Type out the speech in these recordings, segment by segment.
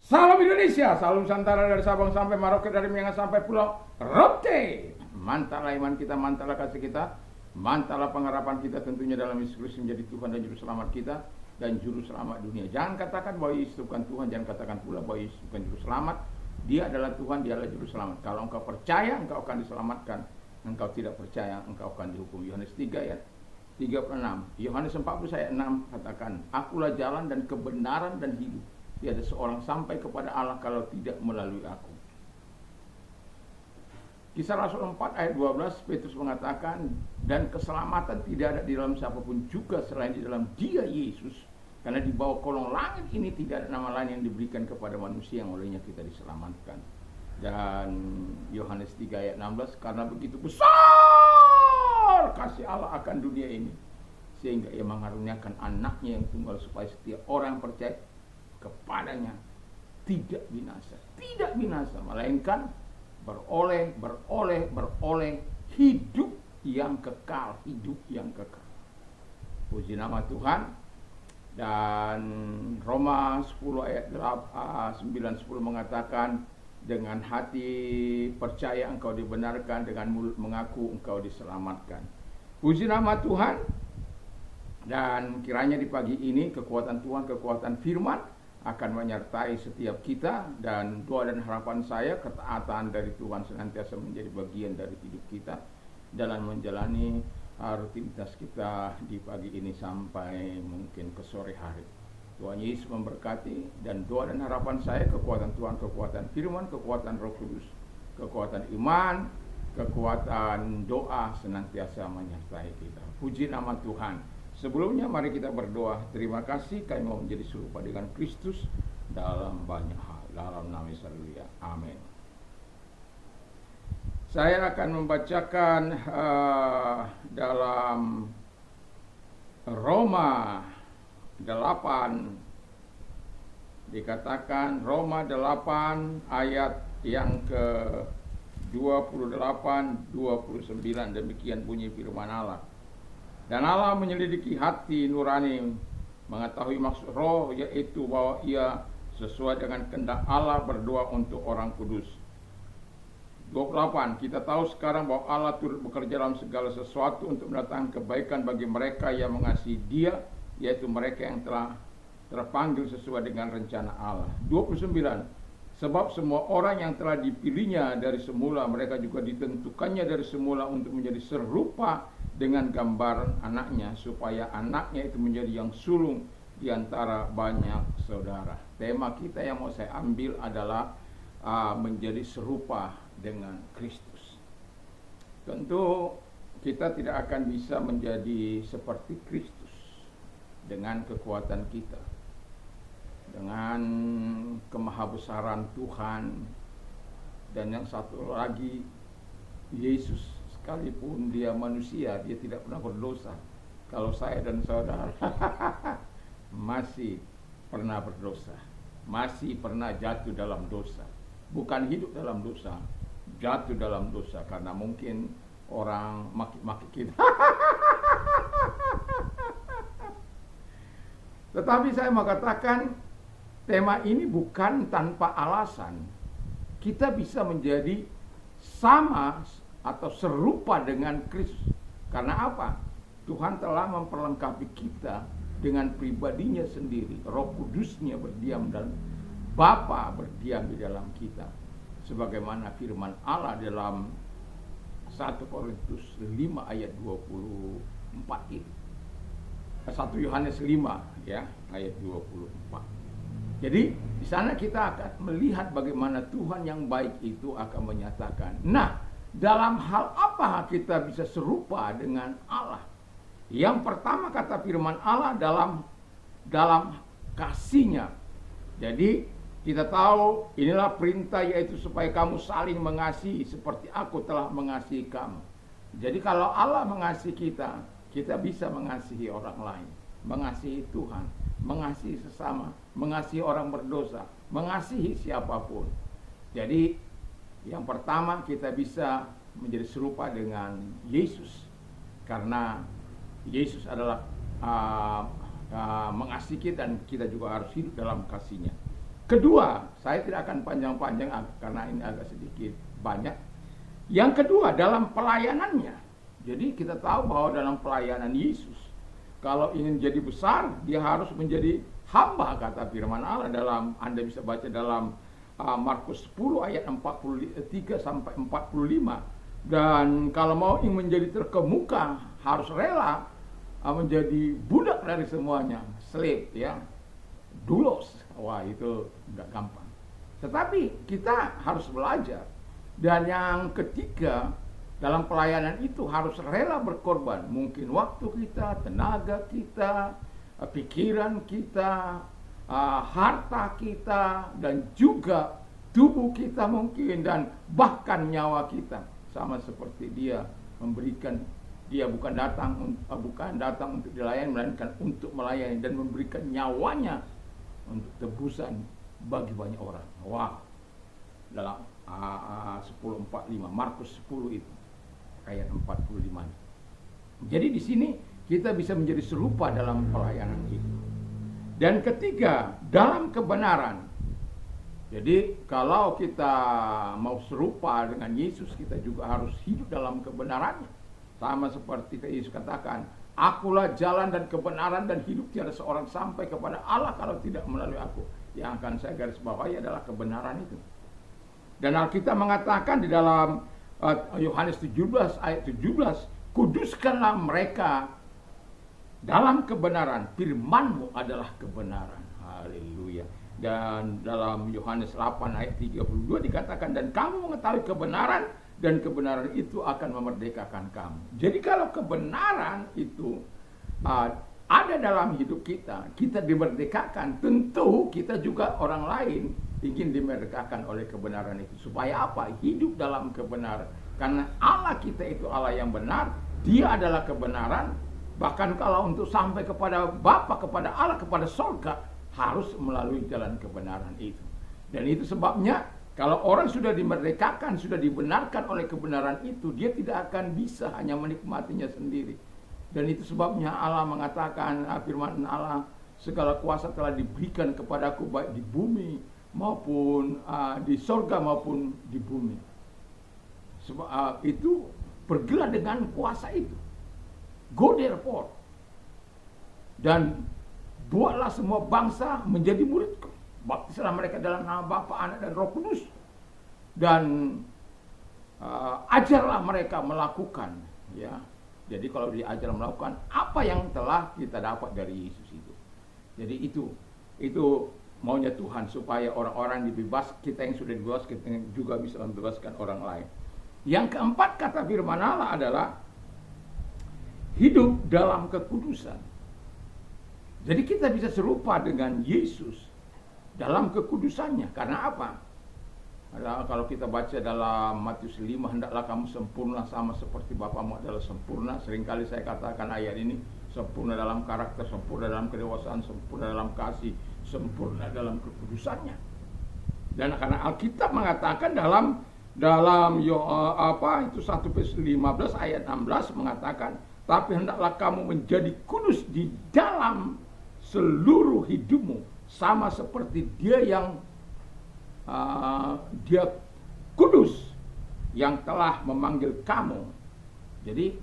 Salam Indonesia, salam Nusantara dari Sabang sampai Merauke, dari Miangas sampai Pulau Rote. Mantaplah iman kita, mantaplah kasih kita, mantaplah pengharapan kita tentunya dalam Yesus Kristus menjadi Tuhan dan Juru Selamat kita dan Juru Selamat dunia. Jangan katakan bahwa Yesus bukan Tuhan, jangan katakan pula bahwa Yesus bukan Juru Selamat. Dia adalah Tuhan, dia adalah Juru Selamat. Kalau engkau percaya, engkau akan diselamatkan. Engkau tidak percaya, engkau akan dihukum. Yohanes 3 ayat 36. Yohanes 40 ayat 6 katakan, akulah jalan dan kebenaran dan hidup. Tiada seorang sampai kepada Allah kalau tidak melalui aku. Kisah Rasul 4 ayat 12, Petrus mengatakan, dan keselamatan tidak ada di dalam siapapun juga selain di dalam Dia Yesus. Karena di bawah kolong langit ini tidak ada nama lain yang diberikan kepada manusia yang olehnya kita diselamatkan. Dan Yohanes 3 ayat 16, karena begitu besar kasih Allah akan dunia ini, sehingga Ia mengaruniakan anaknya yang tunggal supaya setiap orang yang percaya kepadanya tidak binasa, melainkan beroleh hidup yang kekal. Puji nama Tuhan. Dan Roma 10 ayat 9-10 mengatakan, dengan hati percaya engkau dibenarkan, dengan mulut mengaku engkau diselamatkan. Puji nama Tuhan. Dan kiranya di pagi ini kekuatan Tuhan, kekuatan firman akan menyertai setiap kita, dan doa dan harapan saya ketaatan dari Tuhan senantiasa menjadi bagian dari hidup kita dalam menjalani rutinitas kita di pagi ini sampai mungkin ke sore hari. Tuhan Yesus memberkati, dan doa dan harapan saya kekuatan Tuhan, kekuatan firman, kekuatan Roh Kudus, kekuatan iman, kekuatan doa senantiasa menyertai kita. Puji nama Tuhan. Sebelumnya mari kita berdoa. Terima kasih kami mau menjadi serupa dengan Kristus dalam banyak hal. Dalam nama Yesus, haleluya. Amin. Saya akan membacakan dalam Roma 8. Dikatakan Roma 8 ayat yang ke 28, 29. Demikian bunyi firman Allah. Dan Allah menyelidiki hati nurani, mengetahui maksud roh, yaitu bahwa ia sesuai dengan kehendak Allah berdoa untuk orang kudus. 28. Kita tahu sekarang bahwa Allah turut bekerja dalam segala sesuatu untuk mendatangkan kebaikan bagi mereka yang mengasihi Dia, yaitu mereka yang telah terpanggil sesuai dengan rencana Allah. 29. Sebab semua orang yang telah dipilihnya dari semula, mereka juga ditentukannya dari semula untuk menjadi serupa dengan gambaran anaknya, supaya anaknya itu menjadi yang sulung di antara banyak saudara. Tema kita yang mau saya ambil adalah menjadi serupa dengan Kristus. Tentu kita tidak akan bisa menjadi seperti Kristus dengan kekuatan kita, dengan kemahabesaran Tuhan, dan yang satu lagi, Yesus sekalipun dia manusia, dia tidak pernah berdosa. Kalau saya dan saudara masih pernah berdosa, masih pernah jatuh dalam dosa. Bukan hidup dalam dosa, jatuh dalam dosa karena mungkin orang maki-maki kita. Tetapi saya mau katakan, tema ini bukan tanpa alasan. Kita bisa menjadi sama atau serupa dengan Kristus. Karena apa? Tuhan telah memperlengkapi kita dengan pribadinya sendiri. Roh Kudusnya berdiam dan Bapa berdiam di dalam kita. Sebagaimana firman Allah dalam 1 Korintus 5 ayat 24 ini. 1 Yohanes 5 ya, ayat 24. Jadi di sana kita akan melihat bagaimana Tuhan yang baik itu akan menyatakan. Nah, dalam hal apa kita bisa serupa dengan Allah? Yang pertama kata firman Allah dalam kasih-Nya. Jadi kita tahu inilah perintah, yaitu supaya kamu saling mengasihi seperti aku telah mengasihi kamu. Jadi kalau Allah mengasihi kita, kita bisa mengasihi orang lain, mengasihi Tuhan, mengasihi sesama, mengasihi orang berdosa, mengasihi siapapun. Jadi yang pertama kita bisa menjadi serupa dengan Yesus, karena Yesus adalah mengasihi kita, dan kita juga harus hidup dalam kasih-Nya. Kedua, saya tidak akan panjang-panjang karena ini agak sedikit banyak. Yang kedua, dalam pelayanannya. Jadi kita tahu bahwa dalam pelayanan Yesus, kalau ingin jadi besar, dia harus menjadi hamba, kata firman Allah. Anda bisa baca dalam Markus 10 ayat 43 sampai 45. Dan kalau mau ingin menjadi terkemuka, harus rela menjadi budak dari semuanya, slave ya, doulos. Wah, itu nggak gampang. Tetapi kita harus belajar. Dan yang ketiga, dalam pelayanan itu harus rela berkorban. Mungkin waktu kita, tenaga kita, pikiran kita, harta kita, dan juga tubuh kita mungkin, dan bahkan nyawa kita. Sama seperti dia memberikan, dia bukan datang untuk dilayani, melainkan untuk melayani dan memberikan nyawanya untuk tebusan bagi banyak orang. Wah, dalam 10:45, Markus 10 itu ayat 45. Jadi di sini kita bisa menjadi serupa dalam pelayanan itu. Dan ketiga, dalam kebenaran. Jadi kalau kita mau serupa dengan Yesus, kita juga harus hidup dalam kebenarannya. Sama seperti Yesus katakan, akulah jalan dan kebenaran dan hidup, tiada seorang sampai kepada Allah kalau tidak melalui aku. Yang akan saya garis bawahi adalah kebenaran itu. Dan Alkitab mengatakan di dalam Yohanes 17 ayat 17, kuduskanlah mereka dalam kebenaran, firman-Mu adalah kebenaran. Haleluya. Dan dalam Yohanes 8 ayat 32 dikatakan, dan kamu mengetahui kebenaran, dan kebenaran itu akan memerdekakan kamu. Jadi kalau kebenaran itu ada dalam hidup kita, kita dimerdekakan, tentu kita juga orang lain ingin dimerdekakan oleh kebenaran itu. Supaya apa? Hidup dalam kebenaran. Karena Allah kita itu Allah yang benar, Dia adalah kebenaran. Bahkan kalau untuk sampai kepada Bapa, kepada Allah, kepada surga, harus melalui jalan kebenaran itu. Dan itu sebabnya kalau orang sudah dimerdekakan, sudah dibenarkan oleh kebenaran itu, dia tidak akan bisa hanya menikmatinya sendiri. Dan itu sebabnya Allah mengatakan, firman Allah, segala kuasa telah diberikan kepadaku baik di bumi maupun di surga maupun di bumi. Sebab itu pergilah dengan kuasa itu. Go therefore. Dan buatlah semua bangsa menjadi muridku. Baptislah mereka dalam nama Bapa, Anak, dan Roh Kudus. Dan ajarlah mereka melakukan, ya. Jadi kalau diajar melakukan apa yang telah kita dapat dari Yesus itu. Jadi itu maunya Tuhan, supaya orang-orang dibebas, kita yang sudah dibebas, kita juga bisa membebaskan orang lain. Yang keempat, kata firman Allah adalah hidup dalam kekudusan. Jadi kita bisa serupa dengan Yesus dalam kekudusannya. Karena apa? Kalau kita baca dalam Matius 5, hendaklah kamu sempurna sama seperti Bapamu adalah sempurna. Seringkali saya katakan ayat ini, sempurna dalam karakter, sempurna dalam kedewasaan, sempurna dalam kasih, sempurna dalam kekudusannya. Dan karena Alkitab mengatakan dalam 1 Petrus 15 ayat 16 mengatakan, tapi hendaklah kamu menjadi kudus di dalam seluruh hidupmu, sama seperti Dia yang Dia kudus yang telah memanggil kamu. Jadi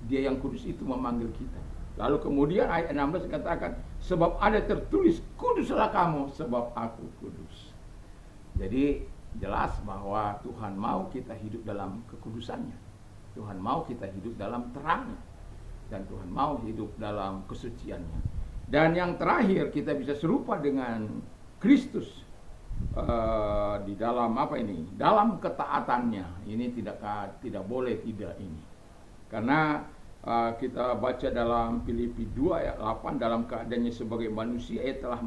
Dia yang kudus itu memanggil kita. Lalu kemudian ayat 16 dikatakan, sebab ada tertulis, kuduslah kamu sebab aku kudus. Jadi jelas bahwa Tuhan mau kita hidup dalam kekudusannya. Tuhan mau kita hidup dalam terangnya. Dan Tuhan mau hidup dalam kesuciannya. Dan yang terakhir, kita bisa serupa dengan Kristus di dalam apa ini? Dalam ketaatannya. Ini tidak boleh tidak ini. Karena kita baca dalam Filipi 2 ayat 8, dalam keadaannya sebagai manusia, ia telah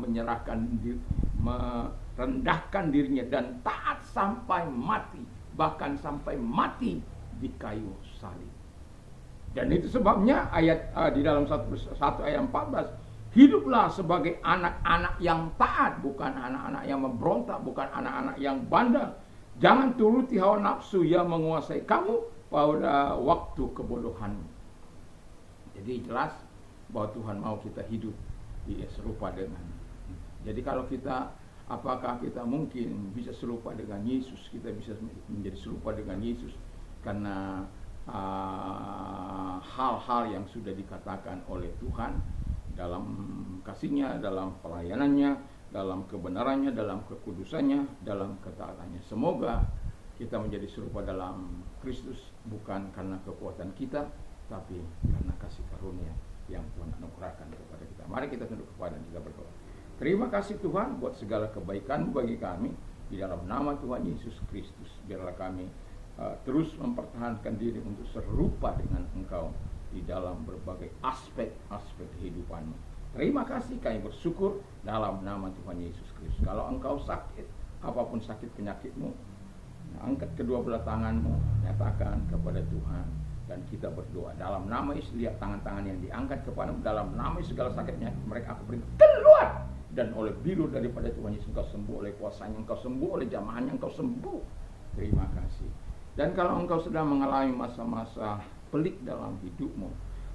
merendahkan dirinya dan taat sampai mati, bahkan sampai mati di kayu salib. Dan itu sebabnya ayat di dalam 1 ayat 14, hiduplah sebagai anak-anak yang taat, bukan anak-anak yang memberontak, bukan anak-anak yang bandel. Jangan turuti hawa nafsu yang menguasai kamu pada waktu kebodohanmu. Jadi jelas bahwa Tuhan mau kita hidup serupa dengan. Jadi kalau kita Apakah kita mungkin bisa serupa dengan Yesus? Kita bisa menjadi serupa dengan Yesus karena hal-hal yang sudah dikatakan oleh Tuhan dalam kasih-Nya, dalam pelayanannya, dalam kebenarannya, dalam kekudusannya, dalam ketaatannya. Semoga kita menjadi serupa dalam Kristus, bukan karena kekuatan kita, tapi karena kasih karunia yang Tuhan anugerahkan kepada kita. Mari kita tunduk kepada dan kita berdoa. Terima kasih Tuhan buat segala kebaikan bagi kami. Di dalam nama Tuhan Yesus Kristus, biarlah kami terus mempertahankan diri untuk serupa dengan Engkau di dalam berbagai aspek-aspek kehidupanmu. Terima kasih, kami bersyukur dalam nama Tuhan Yesus Kristus. Kalau engkau sakit, apapun sakit penyakitmu, angkat kedua belah tanganmu, nyatakan kepada Tuhan, dan kita berdoa dalam nama Yesus. Lihat tangan-tangan yang diangkat kepadamu, dalam nama Yesus segala sakitnya mereka aku beri keluar, dan oleh bilur daripada Tuhan Yesus engkau sembuh, oleh kuasanya engkau sembuh, oleh jamahannya engkau sembuh. Terima kasih. Dan kalau engkau sedang mengalami masa-masa pelik dalam hidupmu,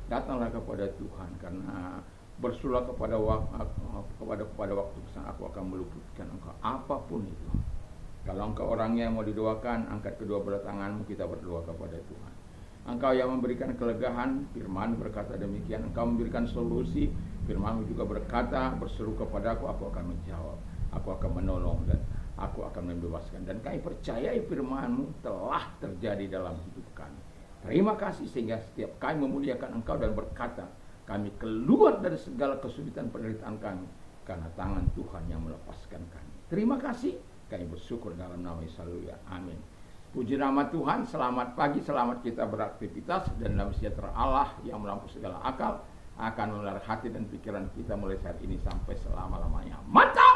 datanglah kepada Tuhan, karena bersulah kepada waktu pesan aku akan meluputkan engkau apapun itu. Kalau engkau orangnya yang mau didoakan, angkat kedua belah tanganmu, kita berdoa kepada Tuhan. Engkau yang memberikan kelegaan, firman berkata demikian. Engkau memberikan solusi, firman juga berkata, berseru kepadaku, aku akan menjawab, aku akan menolong, dan aku akan membebaskan. Dan kami percayai firman-Mu telah terjadi dalam hidup kami. Terima kasih sehingga setiap kami memuliakan Engkau dan berkata, kami keluar dari segala kesulitan penderitaan kami, karena tangan Tuhan yang melepaskan kami. Terima kasih, kami bersyukur dalam nama Yesus. Haleluya. Amin. Puji nama Tuhan. Selamat pagi, selamat kita beraktivitas, dan dalam sejahtera Allah yang melampaui segala akal akan memelihara hati dan pikiran kita mulai saat ini sampai selama-lamanya. Mantap!